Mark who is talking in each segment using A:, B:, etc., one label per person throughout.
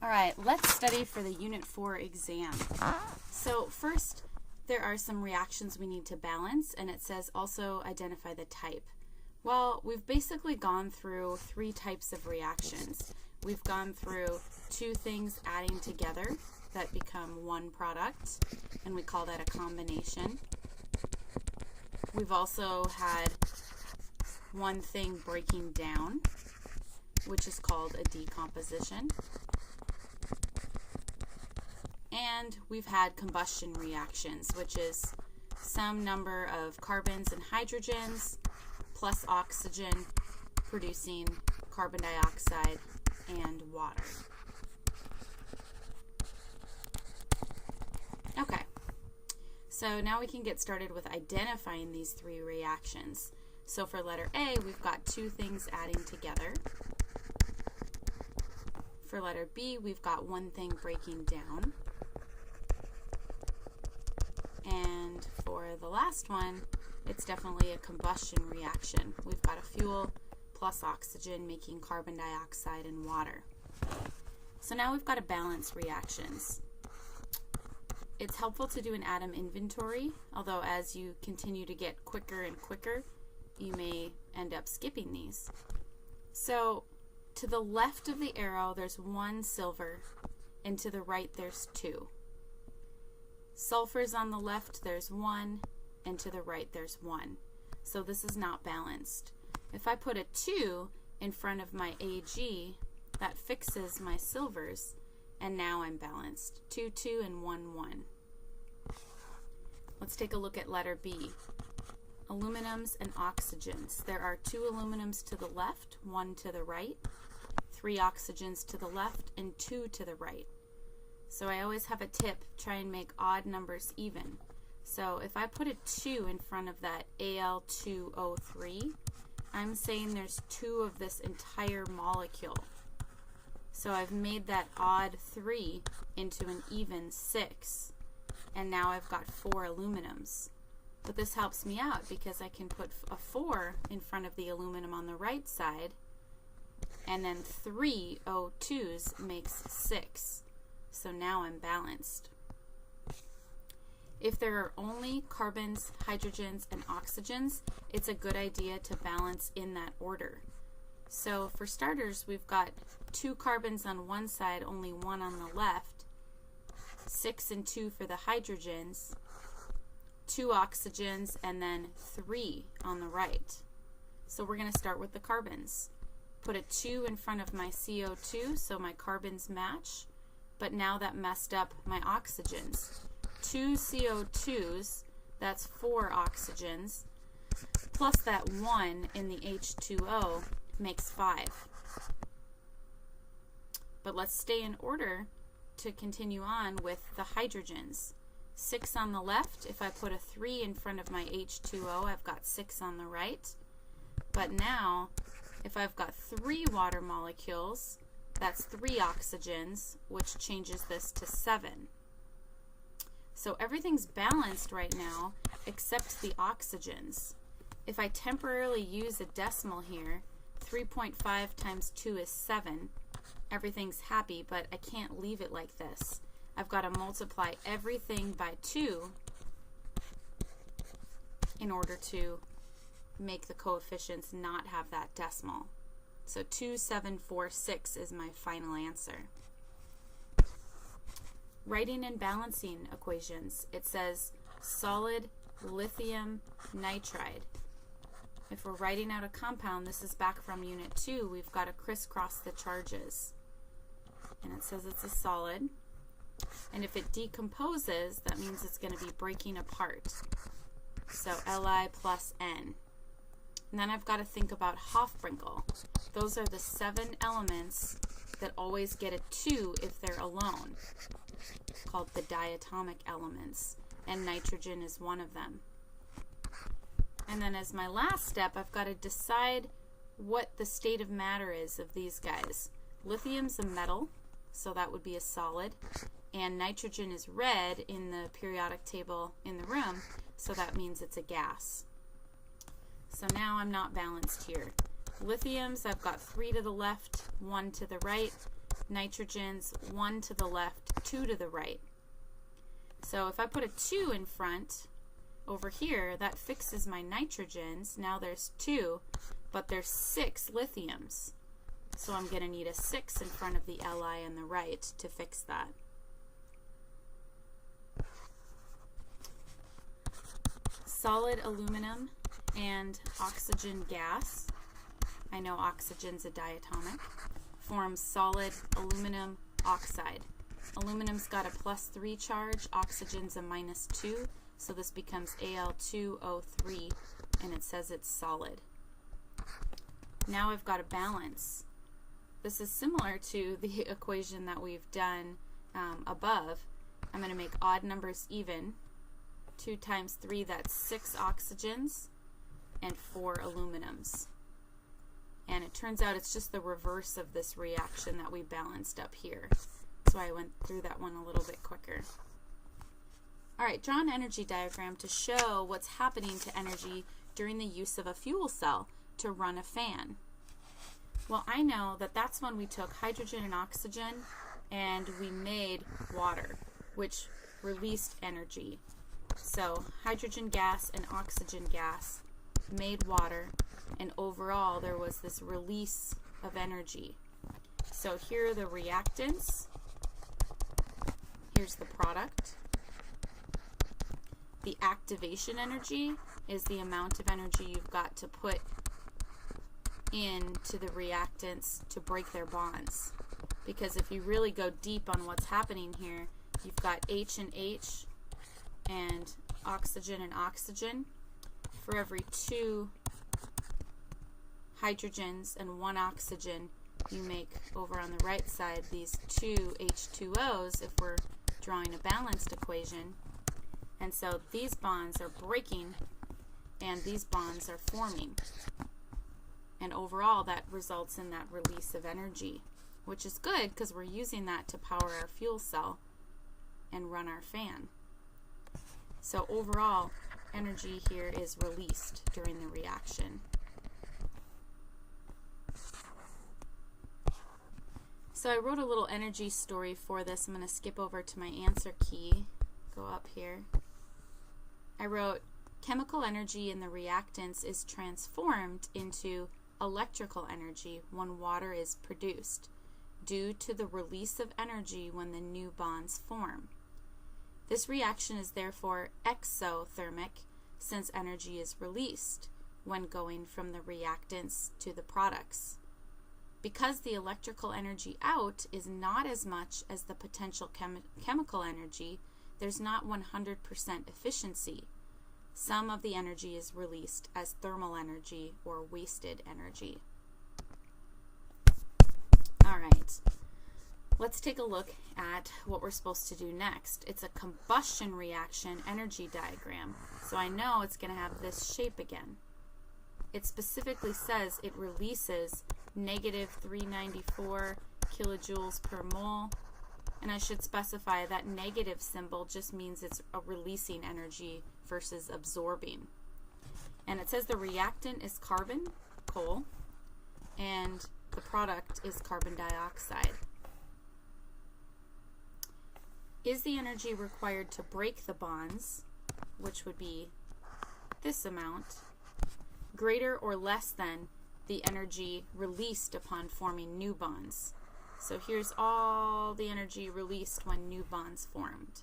A: All right, let's study for the Unit 4 exam. So first, there are some reactions we need to balance, and it says also identify the type. Well, we've basically gone through three types of reactions. We've gone through two things adding together that become one product, and we call that a combination. We've also had one thing breaking down, which is called a decomposition. And we've had combustion reactions, which is some number of carbons and hydrogens plus oxygen producing carbon dioxide and water. Okay, so now we can get started with identifying these three reactions. So for letter A, we've got two things adding together. For letter B, we've got one thing breaking down. And for the last one, it's definitely a combustion reaction. We've got a fuel plus oxygen making carbon dioxide and water. So now we've got to balance reactions. It's helpful to do an atom inventory, although as you continue to get quicker and quicker, you may end up skipping these. So to the left of the arrow, there's one silver, and to the right, there's two. Sulfur's on the left, there's one, and to the right, there's one. So this is not balanced. If I put a 2 in front of my Ag, that fixes my silvers, and now I'm balanced. 2, 2, and 1, 1. Let's take a look at letter B. Aluminums and oxygens. There are 2 aluminums to the left, 1 to the right, 3 oxygens to the left, and 2 to the right. So I always have a tip, try and make odd numbers even. So if I put a 2 in front of that Al2O3, I'm saying there's 2 of this entire molecule. So I've made that odd 3 into an even 6. And now I've got 4 aluminums. But this helps me out because I can put a 4 in front of the aluminum on the right side, and then 3 O2s makes 6. So now I'm balanced. If there are only carbons, hydrogens, and oxygens, it's a good idea to balance in that order. So for starters, we've got 2 carbons on one side, only 1 on the left, 6 and 2 for the hydrogens, 2 oxygens, and then 3 on the right. So we're going to start with the carbons. Put a 2 in front of my CO2 so my carbons match. But now that messed up my oxygens. 2 CO2s, that's 4 oxygens, plus that 1 in the H2O makes 5. But let's stay in order to continue on with the hydrogens. 6 on the left. If I put a 3 in front of my H2O, I've got 6 on the right. But now, if I've got 3 water molecules, that's 3 oxygens, which changes this to 7. So everything's balanced right now except the oxygens. If I temporarily use a decimal here, 3.5 times 2 is 7. Everything's happy, but I can't leave it like this. I've got to multiply everything by 2 in order to make the coefficients not have that decimal. So 2746 is my final answer. Writing and balancing equations. It says solid lithium nitride. If we're writing out a compound, this is back from Unit 2, we've got to crisscross the charges. And it says it's a solid. And if it decomposes, that means it's going to be breaking apart. So Li plus N. And then I've got to think about Hofbrinkel. Those are the 7 elements that always get a 2 if they're alone, called the diatomic elements, and nitrogen is one of them. And then as my last step, I've got to decide what the state of matter is of these guys. Lithium's a metal, so that would be a solid, and nitrogen is red in the periodic table in the room, so that means it's a gas. So now I'm not balanced here. Lithiums, I've got 3 to the left, 1 to the right. nitrogens, 1 to the left, 2 to the right. So if I put a 2 in front over here, that fixes my nitrogens. Now there's 2, but there's 6 lithiums. So I'm going to need a 6 in front of the Li on the right to fix that. Solid aluminum and oxygen gas, I know oxygen's a diatomic, forms solid aluminum oxide. Aluminum's got a +3 charge, oxygen's a -2, so this becomes Al2O3, and it says it's solid. Now I've got a balance. This is similar to the equation that we've done above. I'm going to make odd numbers even. 2 times 3, that's 6 oxygens and 4 aluminums. And it turns out it's just the reverse of this reaction that we balanced up here. That's why I went through that one a little bit quicker. Alright, draw an energy diagram to show what's happening to energy during the use of a fuel cell to run a fan. Well, I know that that's when we took hydrogen and oxygen and we made water, which released energy. So hydrogen gas and oxygen gas made water, and overall there was this release of energy. So here are the reactants. Here's the product. The activation energy is the amount of energy you've got to put into the reactants to break their bonds. Because if you really go deep on what's happening here, you've got H and H and oxygen and oxygen. For every 2 hydrogens and 1 oxygen, you make over on the right side these 2 H2Os if we're drawing a balanced equation. And so these bonds are breaking and these bonds are forming. And overall that results in that release of energy, which is good because we're using that to power our fuel cell and run our fan. So overall, energy here is released during the reaction. So I wrote a little energy story for this. I'm going to skip over to my answer key. Go up here. I wrote, chemical energy in the reactants is transformed into electrical energy when water is produced, due to the release of energy when the new bonds form. This reaction is therefore exothermic, since energy is released when going from the reactants to the products. Because the electrical energy out is not as much as the potential chemical energy, there's not 100% efficiency. Some of the energy is released as thermal energy or wasted energy. All right. Let's take a look at what we're supposed to do next. It's a combustion reaction energy diagram. So I know it's going to have this shape again. It specifically says it releases -394 kilojoules per mole. And I should specify that negative symbol just means it's a releasing energy versus absorbing. And it says the reactant is carbon, coal, and the product is carbon dioxide. Is the energy required to break the bonds, which would be this amount, greater or less than the energy released upon forming new bonds? So here's all the energy released when new bonds formed.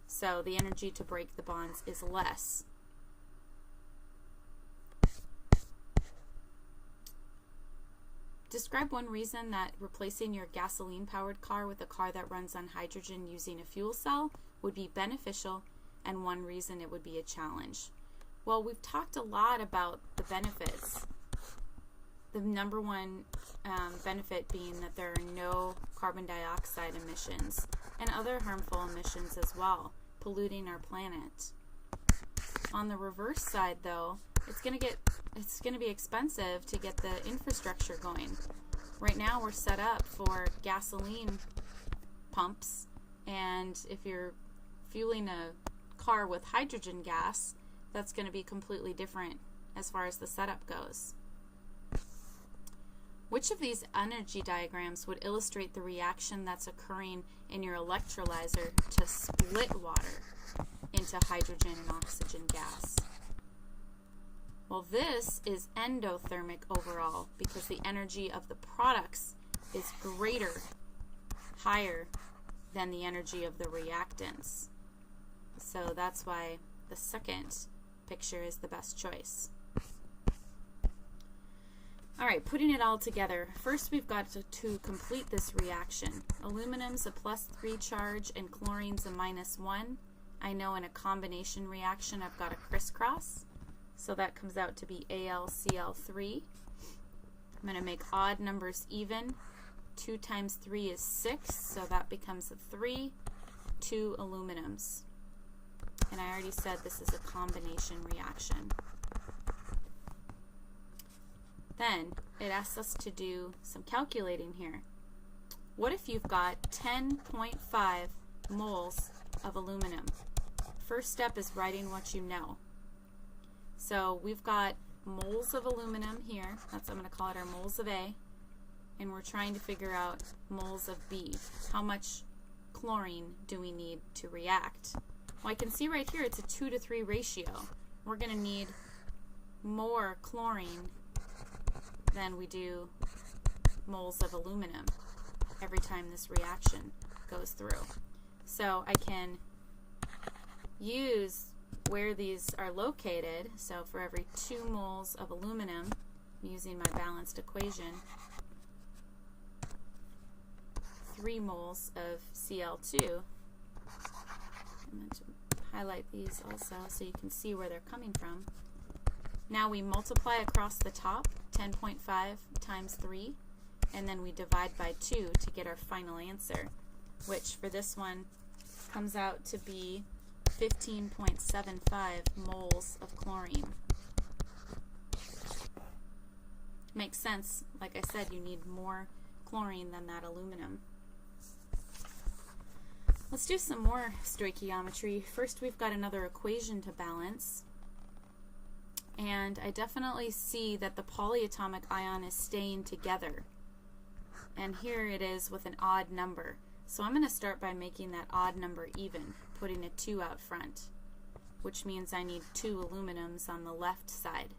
A: So the energy to break the bonds is less. Describe one reason that replacing your gasoline-powered car with a car that runs on hydrogen using a fuel cell would be beneficial, and one reason it would be a challenge. Well, we've talked a lot about the benefits. The number one benefit being that there are no carbon dioxide emissions and other harmful emissions as well, polluting our planet. On the reverse side, though, it's going to be expensive to get the infrastructure going. Right now we're set up for gasoline pumps, and if you're fueling a car with hydrogen gas, that's going to be completely different as far as the setup goes. Which of these energy diagrams would illustrate the reaction that's occurring in your electrolyzer to split water into hydrogen and oxygen gas? Well, this is endothermic overall because the energy of the products is greater, higher than the energy of the reactants. So that's why the second picture is the best choice. All right, putting it all together. First, we've got to complete this reaction. Aluminum's a +3 charge and chlorine's a -1. I know in a combination reaction I've got a crisscross, so that comes out to be AlCl3. I'm going to make odd numbers even. 2 times 3 is 6, so that becomes a 3, 2 aluminums. And I already said this is a combination reaction. Then it asks us to do some calculating here. What if you've got 10.5 moles of aluminum? First step is writing what you know. So we've got moles of aluminum here. That's, I'm going to call it our moles of A. And we're trying to figure out moles of B. How much chlorine do we need to react? Well, I can see right here it's a 2 to 3 ratio. We're going to need more chlorine than we do moles of aluminum every time this reaction goes through. So I can use where these are located. So for every 2 moles of aluminum, using my balanced equation, 3 moles of Cl2. I'm going to highlight these also so you can see where they're coming from. Now we multiply across the top, 10.5 times 3, and then we divide by 2 to get our final answer, which for this one comes out to be 15.75 moles of chlorine. Makes sense. Like I said, you need more chlorine than that aluminum. Let's do some more stoichiometry. First, we've got another equation to balance. And I definitely see that the polyatomic ion is staying together. And here it is with an odd number. So I'm going to start by making that odd number even, putting a 2 out front, which means I need 2 aluminums on the left side.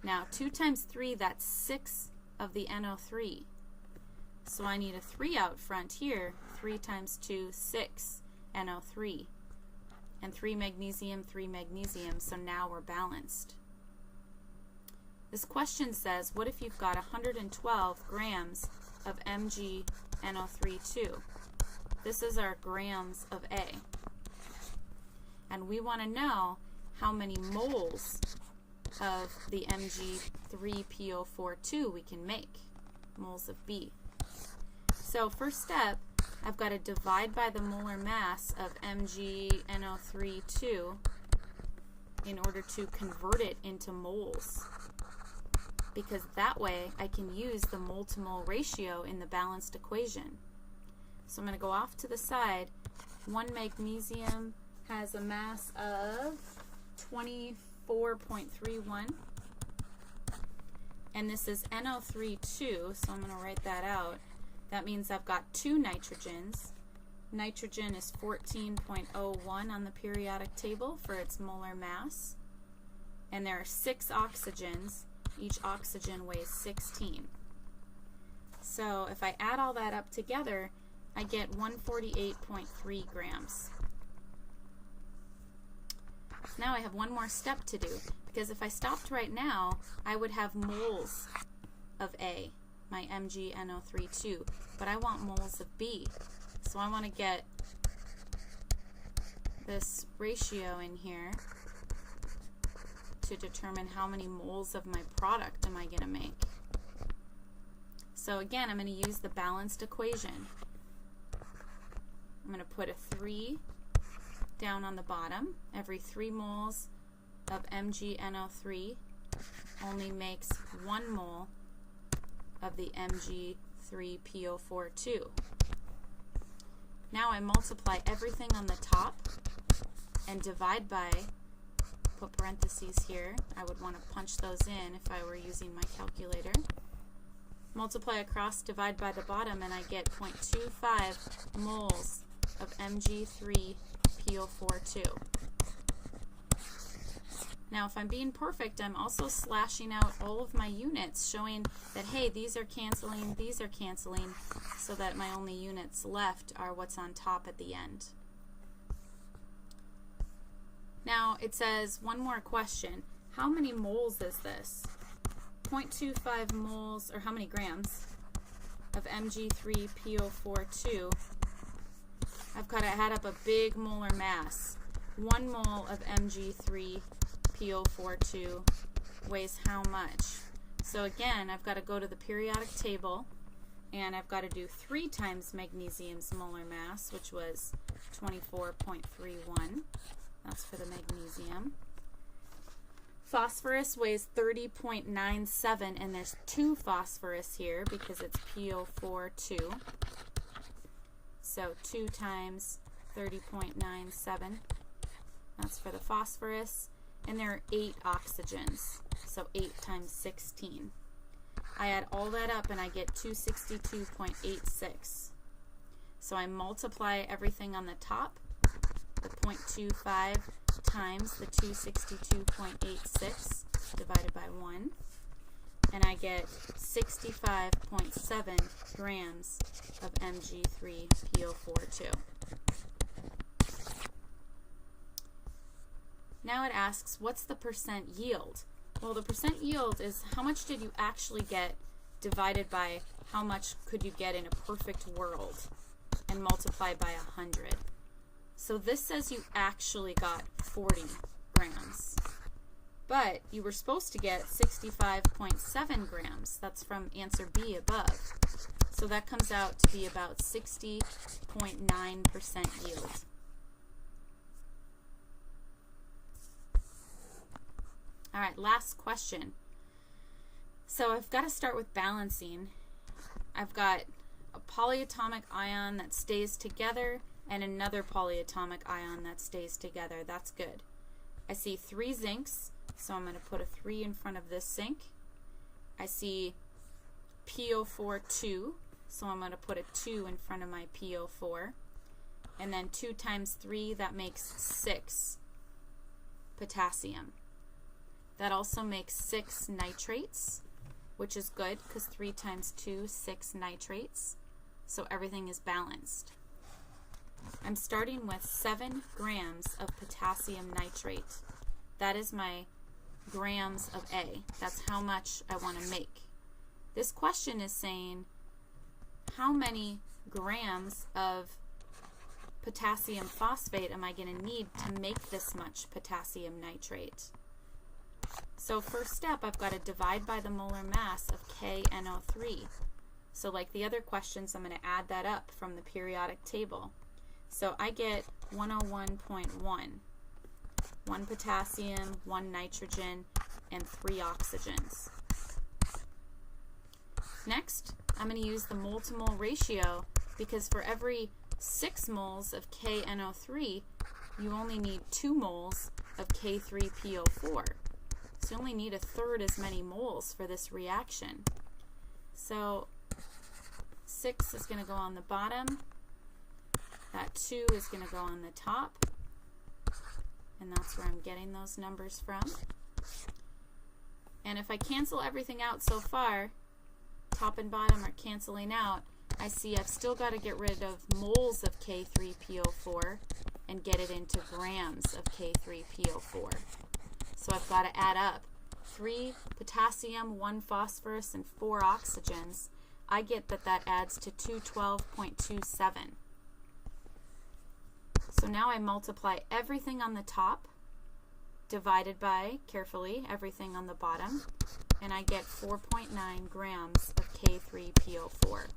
A: Now 2 times 3, that's 6 of the NO3. So I need a 3 out front here. 3 times 2, 6 NO3. And 3 magnesium, 3 magnesium, so now we're balanced. This question says, what if you've got 112 grams of MgNO3 This is our grams of A. And we want to know how many moles of the Mg3PO4 we can make, moles of B. So first step, I've got to divide by the molar mass of MgNO3 in order to convert it into moles, because that way I can use the mole to mole ratio in the balanced equation. So I'm going to go off to the side. 1 magnesium has a mass of 24.31, and this is NO3 so I'm going to write that out. That means I've got 2 nitrogens. Nitrogen is 14.01 on the periodic table for its molar mass. And there are 6 oxygens. Each oxygen weighs 16. So if I add all that up together, I get 148.3 grams. Now I have one more step to do, because if I stopped right now, I would have moles of A, my MgNO3 but I want moles of B. So I want to get this ratio in here to determine how many moles of my product am I going to make. So again, I'm going to use the balanced equation. I'm going to put a 3 down on the bottom. Every 3 moles of MgNO3 only makes 1 mole of the Mg3PO4 Now I multiply everything on the top and divide by, put parentheses here. I would want to punch those in if I were using my calculator. multiply across, divide by the bottom, and I get 0.25 moles of Mg3PO4 2. Now, if I'm being perfect, I'm also slashing out all of my units, showing that, hey, these are canceling, so that my only units left are what's on top at the end. Now, it says, one more question. How many moles is this? 0.25 moles, or how many grams, of Mg3PO4 2. I've got to add up a big molar mass. 1 mole of Mg3PO4 2 weighs how much? So again, I've got to go to the periodic table, and I've got to do 3 times magnesium's molar mass, which was 24.31. That's for the magnesium. Phosphorus weighs 30.97, and there's 2 phosphorus here because it's PO4 2. So 2 times 30.97. That's for the phosphorus. And there are 8 oxygens, so 8 times 16. I add all that up and I get 262.86. So I multiply everything on the top, the 0.25 times the 262.86 divided by 1, and I get 65.7 grams of Mg3PO4 2. Now it asks, what's the percent yield? Well, the percent yield is how much did you actually get divided by how much could you get in a perfect world, and multiply by 100. So this says you actually got 40 grams. But you were supposed to get 65.7 grams. That's from answer B above. So that comes out to be about 60.9% yield. All right, last question. So I've got to start with balancing. I've got a polyatomic ion that stays together and another polyatomic ion that stays together. That's good. I see 3 zincs, so I'm going to put a 3 in front of this zinc. I see PO4 2, so I'm going to put a 2 in front of my PO4. And then 2 times 3, that makes 6 potassium. That also makes 6 nitrates, which is good because 3 times 2, 6 nitrates. So everything is balanced. I'm starting with 7 grams of potassium nitrate. That is my grams of A. That's how much I want to make. This question is saying, how many grams of potassium phosphate am I going to need to make this much potassium nitrate? So first step, I've got to divide by the molar mass of KNO3. So like the other questions, I'm going to add that up from the periodic table. So I get 101.1. 1 potassium, 1 nitrogen, and 3 oxygens. Next, I'm going to use the mole-to-mole ratio because for every 6 moles of KNO3, you only need 2 moles of K3PO4. So you only need 1/3 as many moles for this reaction. So 6 is going to go on the bottom. That 2 is going to go on the top. And that's where I'm getting those numbers from. And if I cancel everything out so far, top and bottom are canceling out, I see I've still got to get rid of moles of K3PO4 and get it into grams of K3PO4. So I've got to add up 3 potassium, 1 phosphorus, and 4 oxygens. I get that adds to 212.27. So now I multiply everything on the top, divided by, carefully, everything on the bottom, and I get 4.9 grams of K3PO4.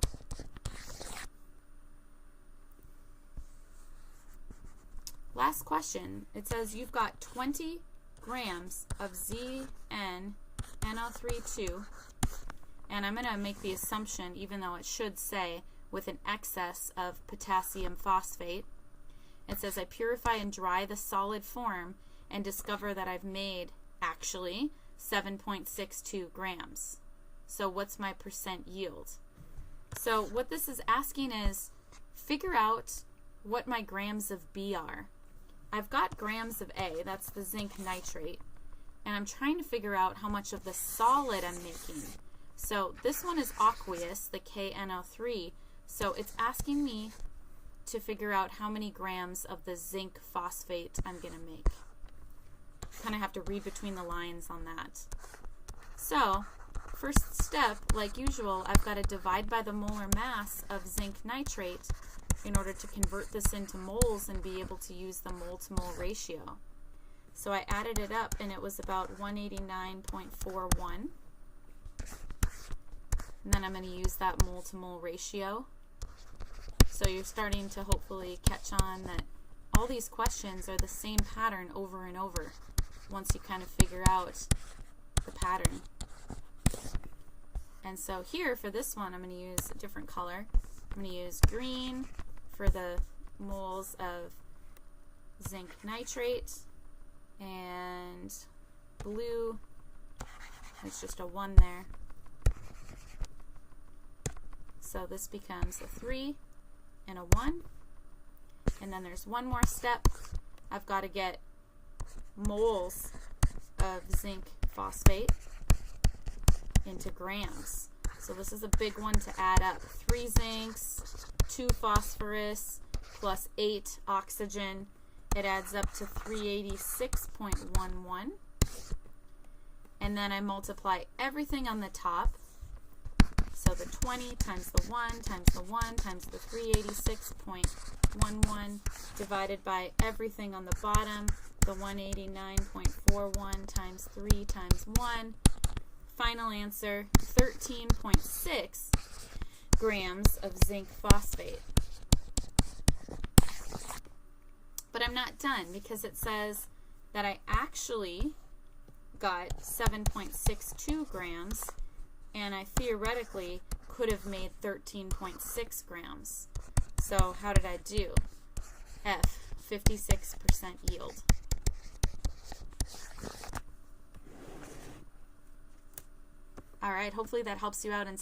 A: Last question. It says you've got 20 grams of ZnNO3 and I'm going to make the assumption, even though it should say with an excess of potassium phosphate. It says I purify and dry the solid form and discover that I've made actually 7.62 grams. So what's my percent yield? So what this is asking is figure out what my grams of B are. I've got grams of A, that's the zinc nitrate, and I'm trying to figure out how much of the solid I'm making. So this one is aqueous, the KNO3, so it's asking me to figure out how many grams of the zinc phosphate I'm going to make. Kind of have to read between the lines on that. So, first step, like usual, I've got to divide by the molar mass of zinc nitrate in order to convert this into moles and be able to use the mole-to-mole ratio. So I added it up and it was about 189.41. And then I'm going to use that mole-to-mole ratio. So you're starting to hopefully catch on that all these questions are the same pattern over and over once you kind of figure out the pattern. And so here for this one I'm going to use a different color. I'm going to use green for the moles of zinc nitrate and blue, it's just a 1 there. So this becomes a 3 and a 1. And then there's one more step. I've got to get moles of zinc phosphate into grams. So this is a big one to add up. 3 zincs, 2 phosphorus, plus 8 oxygen. It adds up to 386.11. And then I multiply everything on the top. So the 20 times the 1 times the 1 times the 386.11 divided by everything on the bottom, the 189.41 times 3 times 1. Final answer, 13.6 grams of zinc phosphate. But I'm not done because it says that I actually got 7.62 grams and I theoretically could have made 13.6 grams. So how did I do? F, 56% yield. All right, hopefully that helps you out in